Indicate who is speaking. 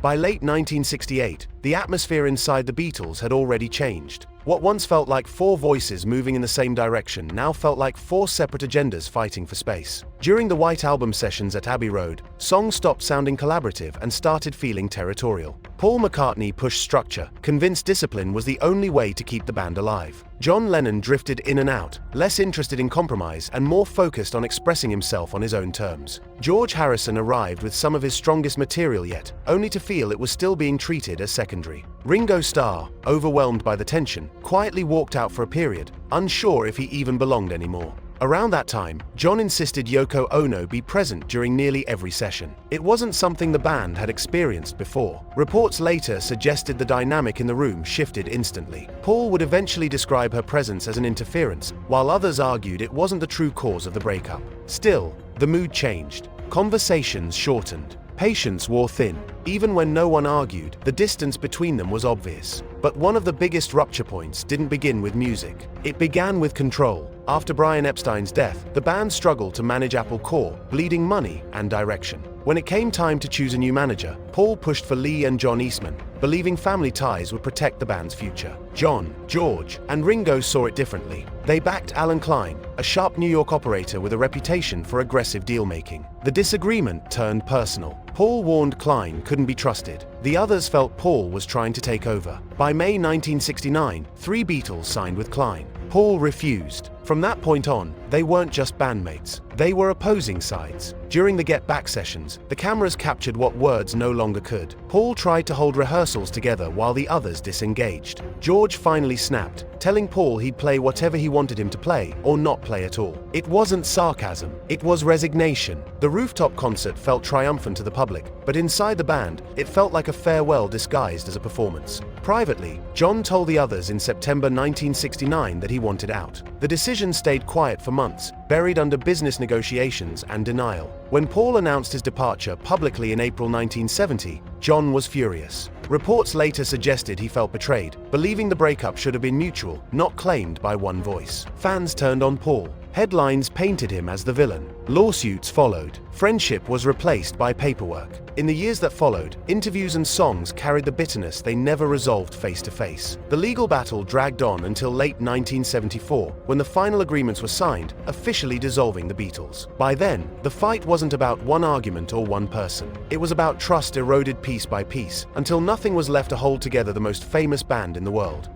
Speaker 1: By late 1968, the atmosphere inside the Beatles had already changed. What once felt like four voices moving in the same direction now felt like four separate agendas fighting for space. During the White Album sessions at Abbey Road, songs stopped sounding collaborative and started feeling territorial. Paul McCartney pushed structure, convinced discipline was the only way to keep the band alive. John Lennon drifted in and out, less interested in compromise and more focused on expressing himself on his own terms. George Harrison arrived with some of his strongest material yet, only to feel it was still being treated as secondary. Ringo Starr, overwhelmed by the tension, quietly walked out for a period, unsure if he even belonged anymore. Around that time, John insisted Yoko Ono be present during nearly every session. It wasn't something the band had experienced before. Reports later suggested the dynamic in the room shifted instantly. Paul would eventually describe her presence as an interference, while others argued it wasn't the true cause of the breakup. Still, the mood changed. Conversations shortened. Patience wore thin. Even when no one argued, the distance between them was obvious. But one of the biggest rupture points didn't begin with music. It began with control. After Brian Epstein's death, the band struggled to manage Apple Corps, bleeding money and direction. When it came time to choose a new manager, Paul pushed for Lee and John Eastman, believing family ties would protect the band's future. John, George, and Ringo saw it differently. They backed Allen Klein, a sharp New York operator with a reputation for aggressive deal-making. The disagreement turned personal. Paul warned Klein couldn't be trusted. The others felt Paul was trying to take over. By May 1969, 3 Beatles signed with Klein. Paul refused. From that point on, they weren't just bandmates. They were opposing sides. During the Get Back sessions, the cameras captured what words no longer could. Paul tried to hold rehearsals together while the others disengaged. George finally snapped, telling Paul he'd play whatever he wanted him to play, or not play at all. It wasn't sarcasm, it was resignation. The rooftop concert felt triumphant to the public, but inside the band, it felt like a farewell disguised as a performance. Privately, John told the others in September 1969 that he wanted out. The decision stayed quiet for months, buried under business negotiations and denial. When Paul announced his departure publicly in April 1970, John was furious. Reports later suggested he felt betrayed, believing the breakup should have been mutual, not claimed by one voice. Fans turned on Paul. Headlines painted him as the villain. Lawsuits followed. Friendship was replaced by paperwork. In the years that followed, interviews and songs carried the bitterness they never resolved face to face. The legal battle dragged on until late 1974, when the final agreements were signed, officially dissolving the Beatles. By then, the fight wasn't about one argument or one person. It was about trust eroded piece by piece, until nothing was left to hold together the most famous band in the world.